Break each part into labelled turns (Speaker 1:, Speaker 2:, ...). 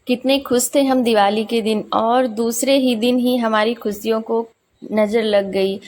Speaker 1: कितने खुश थे हम दिवाली के दिन, और दूसरे ही दिन ही हमारी खुशियों को नज़र लग गई।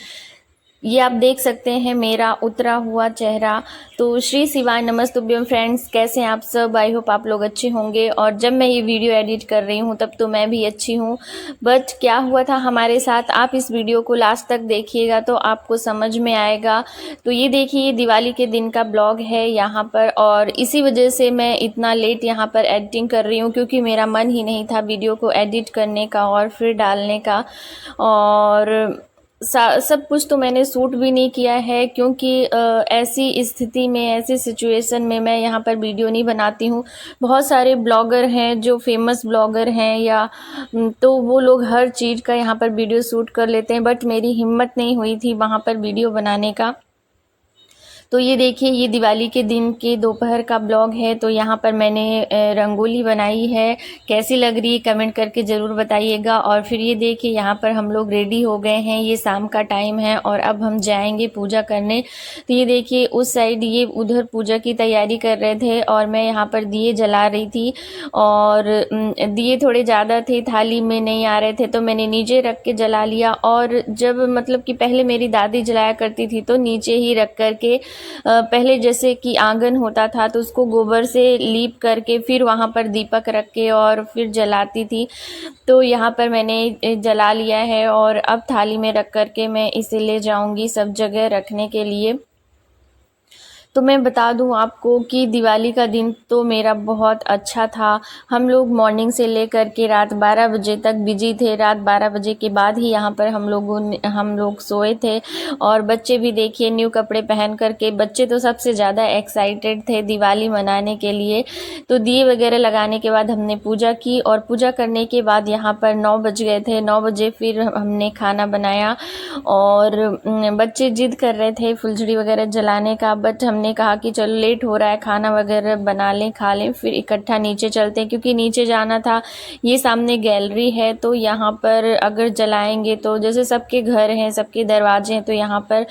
Speaker 1: ये आप देख सकते हैं मेरा उतरा हुआ चेहरा। तो श्री शिवाय नमस्तुभ्यम फ्रेंड्स, कैसे हैं आप सब? आई होप आप लोग अच्छे होंगे। और जब मैं ये वीडियो एडिट कर रही हूँ तब तो मैं भी अच्छी हूँ, बट क्या हुआ था हमारे साथ, आप इस वीडियो को लास्ट तक देखिएगा तो आपको समझ में आएगा। तो ये देखिए, ये दिवाली के दिन का ब्लॉग है यहाँ पर, और इसी वजह से मैं इतना लेट यहाँ पर एडिटिंग कर रही हूँ, क्योंकि मेरा मन ही नहीं था वीडियो को एडिट करने का और फिर डालने का। और सब कुछ तो मैंने शूट भी नहीं किया है, क्योंकि ऐसी स्थिति में, ऐसी सिचुएशन में मैं यहाँ पर वीडियो नहीं बनाती हूँ। बहुत सारे ब्लॉगर हैं जो फेमस ब्लॉगर हैं, या तो वो लोग हर चीज़ का यहाँ पर वीडियो शूट कर लेते हैं, बट मेरी हिम्मत नहीं हुई थी वहाँ पर वीडियो बनाने का। तो ये देखिए, ये दिवाली के दिन के दोपहर का ब्लॉग है। तो यहाँ पर मैंने रंगोली बनाई है, कैसी लग रही है कमेंट करके ज़रूर बताइएगा। और फिर ये देखिए, यहाँ पर हम लोग रेडी हो गए हैं, ये शाम का टाइम है और अब हम जाएंगे पूजा करने। तो ये देखिए, उस साइड ये उधर पूजा की तैयारी कर रहे थे और मैं यहाँ पर दिए जला रही थी। और दिए थोड़े ज़्यादा थे, थाली में नहीं आ रहे थे, तो मैंने नीचे रख के जला लिया। और जब मतलब कि पहले मेरी दादी जलाया करती थी तो नीचे ही रख कर के, पहले जैसे कि आंगन होता था तो उसको गोबर से लीप करके फिर वहाँ पर दीपक रख के और फिर जलाती थी। तो यहाँ पर मैंने जला लिया है और अब थाली में रख कर के मैं इसे ले जाऊंगी सब जगह रखने के लिए। तो मैं बता दूं आपको कि दिवाली का दिन तो मेरा बहुत अच्छा था। हम लोग मॉर्निंग से लेकर के रात 12 बजे तक बिजी थे। रात 12 बजे के बाद ही यहाँ पर हम लोग सोए थे। और बच्चे भी देखिए, न्यू कपड़े पहन करके, बच्चे तो सबसे ज़्यादा एक्साइटेड थे दिवाली मनाने के लिए। तो दिए वगैरह लगाने के बाद हमने पूजा की, और पूजा करने के बाद यहाँ पर 9 बज गए थे। 9 बजे फिर हमने खाना बनाया, और बच्चे जिद कर रहे थे फुलझड़ी वगैरह जलाने का, बट हमने कहा कि चलो लेट हो रहा है, खाना वगैरह बना लें, खा लें, फिर इकट्ठा नीचे चलते हैं, क्योंकि नीचे जाना था। ये सामने गैलरी है, तो यहाँ पर अगर जलाएंगे तो जैसे सबके घर हैं, सबके दरवाजे हैं, तो यहाँ पर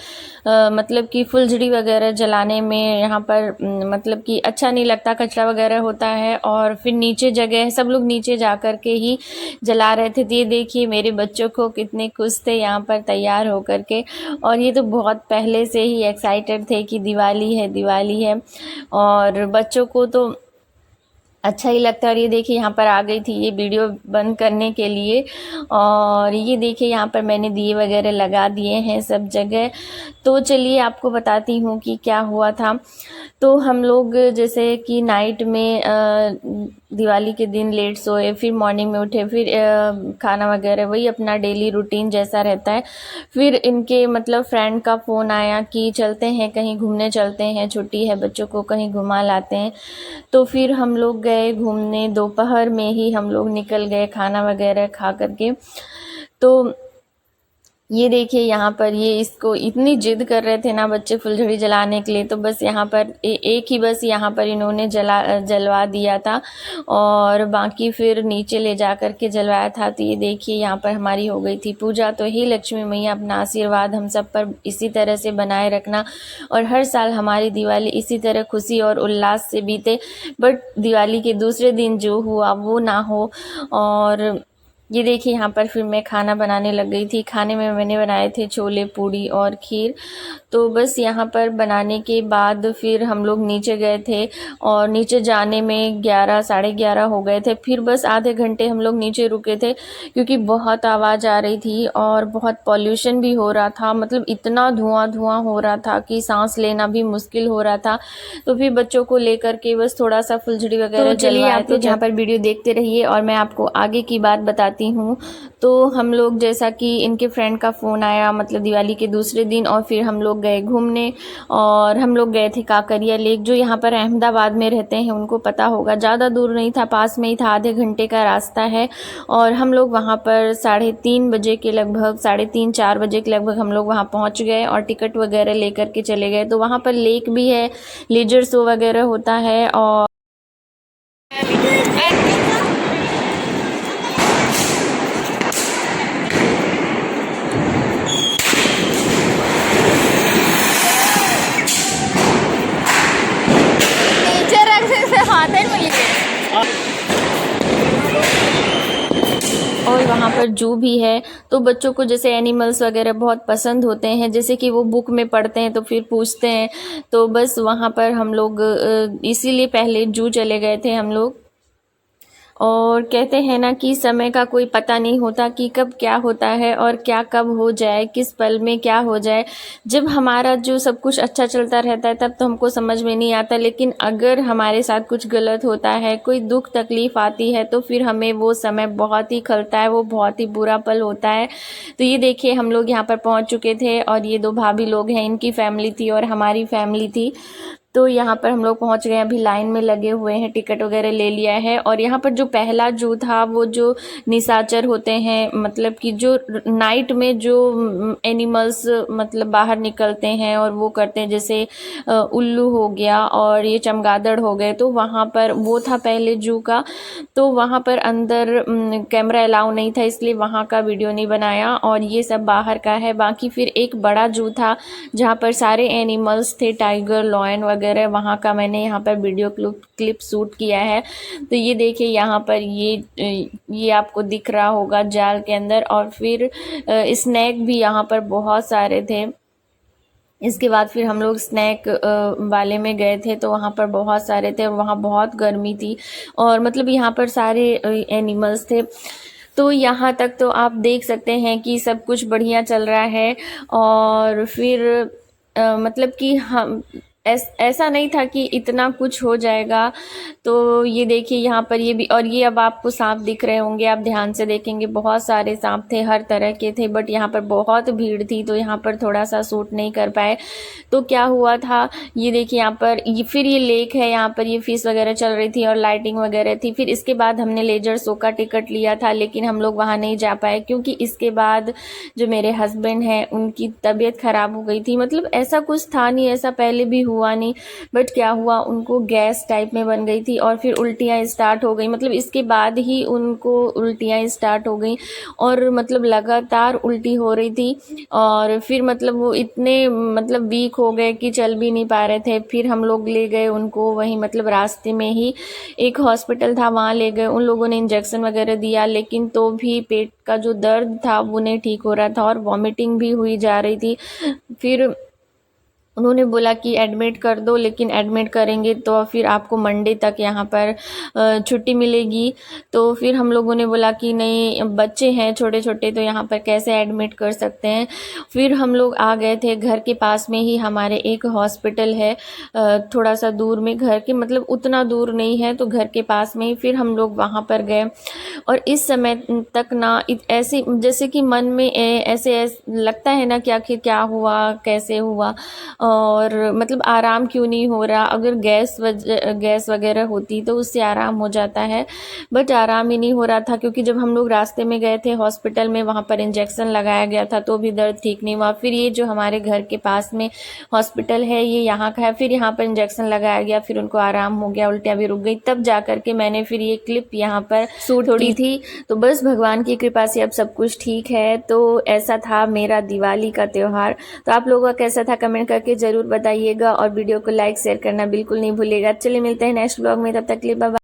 Speaker 1: मतलब कि फुलझड़ी वगैरह जलाने में यहाँ पर मतलब कि अच्छा नहीं लगता, कचरा वगैरह होता है। और फिर नीचे जगह है, सब लोग नीचे जा कर के ही जला रहे थे। तो ये देखिए, मेरे बच्चों को कितने खुश थे यहाँ पर तैयार होकर के, और ये तो बहुत पहले से ही एक्साइटेड थे कि दिवाली है, दिवाली है। और बच्चों को तो अच्छा ही लगता है। और ये देखिए, यहाँ पर आ गई थी ये वीडियो बंद करने के लिए। और ये देखिए, यहाँ पर मैंने दिए वगैरह लगा दिए हैं सब जगह। तो चलिए आपको बताती हूँ कि क्या हुआ था। तो हम लोग जैसे कि नाइट में दिवाली के दिन लेट सोए, फिर मॉर्निंग में उठे, फिर खाना वगैरह, वही अपना डेली रूटीन जैसा रहता है। फिर इनके मतलब फ्रेंड का फ़ोन आया कि चलते हैं कहीं घूमने, चलते हैं, छुट्टी है बच्चों को, कहीं घुमा लाते हैं। तो फिर हम लोग गए घूमने, दोपहर में ही हम लोग निकल गए खाना वगैरह खा करके। तो ये देखिए, यहाँ पर ये इसको इतनी जिद कर रहे थे ना बच्चे फुलझड़ी जलाने के लिए, तो बस यहाँ पर एक ही बस यहाँ पर इन्होंने जलवा दिया था, और बाकी फिर नीचे ले जा कर के जलवाया था। तो ये देखिए, यहाँ पर हमारी हो गई थी पूजा। तो हे लक्ष्मी मैया, अपना आशीर्वाद हम सब पर इसी तरह से बनाए रखना, और हर साल हमारी दिवाली इसी तरह खुशी और उल्लास से बीते, बट दिवाली के दूसरे दिन जो हुआ वो ना हो। और ये देखिए, यहाँ पर फिर मैं खाना बनाने लग गई थी। खाने में मैंने बनाए थे छोले, पूड़ी और खीर। तो बस यहाँ पर बनाने के बाद फिर हम लोग नीचे गए थे, और नीचे जाने में 11 साढ़े 11 हो गए थे। फिर बस आधे घंटे हम लोग नीचे रुके थे, क्योंकि बहुत आवाज़ आ रही थी और बहुत पॉल्यूशन भी हो रहा था। मतलब इतना धुआं धुआं हो रहा था कि सांस लेना भी मुश्किल हो रहा था। तो फिर बच्चों को लेकर के बस थोड़ा सा फुलझड़ी वगैरह जलवाए थे। जहाँ पर वीडियो देखते रहिए और मैं आपको आगे की बात बताती हूँ। तो हम लोग, जैसा कि इनके फ्रेंड का फ़ोन आया मतलब दिवाली के दूसरे दिन, और फिर हम लोग गए घूमने। और हम लोग गए थे काकरिया लेक, जो यहाँ पर अहमदाबाद में रहते हैं उनको पता होगा, ज़्यादा दूर नहीं था, पास में ही था, आधे घंटे का रास्ता है। और हम लोग वहाँ पर 3:30 बजे के लगभग, 3:30 4 बजे के लगभग हम लोग वहाँ पहुँच गए, और टिकट वगैरह लेकर के चले गए। तो वहाँ पर लेक भी है, लेजर शो वगैरह होता है। और वहाँ पर जू भी है, तो बच्चों को जैसे एनिमल्स वगैरह बहुत पसंद होते हैं, जैसे कि वो बुक में पढ़ते हैं तो फिर पूछते हैं, तो बस वहाँ पर हम लोग इसीलिए पहले जू चले गए थे हम लोग। और कहते हैं ना कि समय का कोई पता नहीं होता कि कब क्या होता है और क्या कब हो जाए, किस पल में क्या हो जाए। जब हमारा जो सब कुछ अच्छा चलता रहता है तब तो हमको समझ में नहीं आता, लेकिन अगर हमारे साथ कुछ गलत होता है, कोई दुख तकलीफ आती है, तो फिर हमें वो समय बहुत ही खलता है, वो बहुत ही बुरा पल होता है। तो ये देखिए हम लोग यहाँ पर पहुँच चुके थे और ये 2 भाभी लोग हैं, इनकी फैमिली थी और हमारी फैमिली थी। तो यहाँ पर हम लोग पहुँच गए, अभी लाइन में लगे हुए हैं, टिकट वगैरह ले लिया है। और यहाँ पर जो पहला जू था, वो जो निशाचर होते हैं, मतलब कि जो नाइट में जो एनिमल्स मतलब बाहर निकलते हैं और वो करते हैं, जैसे उल्लू हो गया और ये चमगादड़ हो गए, तो वहाँ पर वो था पहले जू का। तो वहाँ पर अंदर कैमरा अलाउ नहीं था, इसलिए वहाँ का वीडियो नहीं बनाया, और ये सब बाहर का है। बाकी फिर एक बड़ा जू था जहाँ पर सारे एनिमल्स थे, टाइगर, लॉयन वगैरह, वहाँ का मैंने यहाँ पर वीडियो क्लिप शूट किया है। तो ये देखिए यहाँ पर ये आपको दिख रहा होगा जाल के अंदर। और फिर स्नैक भी यहाँ पर बहुत सारे थे। इसके बाद फिर हम लोग स्नैक वाले में गए थे, तो वहाँ पर बहुत सारे थे, वहाँ बहुत गर्मी थी और मतलब यहाँ पर सारे एनिमल्स थे। तो यहाँ तक तो आप देख सकते हैं कि सब कुछ बढ़िया चल रहा है। और फिर मतलब कि हम ऐसा नहीं था कि इतना कुछ हो जाएगा। तो ये देखिए यहाँ पर ये भी, और ये अब आपको सांप दिख रहे होंगे, आप ध्यान से देखेंगे बहुत सारे सांप थे, हर तरह के थे, बट यहाँ पर बहुत भीड़ थी तो यहाँ पर थोड़ा सा शूट नहीं कर पाए। तो क्या हुआ था, ये देखिए यहाँ पर फिर ये लेक है, यहाँ पर ये फिश वगैरह चल रही थी और लाइटिंग वगैरह थी। फिर इसके बाद हमने लेजर शो का टिकट लिया था, लेकिन हम लोग वहाँ नहीं जा पाए क्योंकि इसके बाद जो मेरे हस्बैंड हैं उनकी तबीयत ख़राब हो गई थी। मतलब ऐसा कुछ था नहीं, ऐसा पहले भी हुआ नहीं, बट क्या हुआ, उनको गैस टाइप में बन गई थी और फिर उल्टियाँ स्टार्ट हो गई। मतलब इसके बाद ही उनको उल्टियाँ स्टार्ट हो गई और मतलब लगातार उल्टी हो रही थी। और फिर मतलब वो इतने मतलब वीक हो गए कि चल भी नहीं पा रहे थे। फिर हम लोग ले गए उनको वहीं, मतलब रास्ते में ही एक हॉस्पिटल था, वहाँ ले गए। उन लोगों ने इंजेक्शन वगैरह दिया, लेकिन तो भी पेट का जो दर्द था वो नहीं ठीक हो रहा था और वॉमिटिंग भी हुई जा रही थी। फिर उन्होंने बोला कि एडमिट कर दो, लेकिन एडमिट करेंगे तो फिर आपको मंडे तक यहाँ पर छुट्टी मिलेगी। तो फिर हम लोगों ने बोला कि नहीं, बच्चे हैं छोटे छोटे, तो यहाँ पर कैसे एडमिट कर सकते हैं। फिर हम लोग आ गए थे, घर के पास में ही हमारे एक हॉस्पिटल है, थोड़ा सा दूर में, घर के मतलब उतना दूर नहीं है, तो घर के पास में ही फिर हम लोग वहाँ पर गए। और इस समय तक ना ऐसे जैसे कि मन में ऐसे लगता है ना कि आखिर क्या हुआ, कैसे हुआ, और मतलब आराम क्यों नहीं हो रहा। अगर गैस वगैरह होती तो उससे आराम हो जाता है, बट आराम ही नहीं हो रहा था क्योंकि जब हम लोग रास्ते में गए थे हॉस्पिटल में, वहाँ पर इंजेक्शन लगाया गया था तो भी दर्द ठीक नहीं हुआ। फिर ये जो हमारे घर के पास में हॉस्पिटल है ये यहाँ का है, फिर यहाँ पर इंजेक्शन लगाया गया, फिर उनको आराम हो गया, उल्टियाँ भी रुक गई, तब जा करके मैंने फिर ये क्लिप यहाँ पर शूट की थी। तो बस भगवान की कृपा से अब सब कुछ ठीक है। तो ऐसा था मेरा दिवाली का त्यौहार। तो आप लोगों का कैसा था कमेंट करके ज़रूर बताइएगा और वीडियो को लाइक शेयर करना बिल्कुल नहीं भूलिएगा। चलिए मिलते हैं नेक्स्ट ब्लॉग में, तब तक के लिए बाय बाय।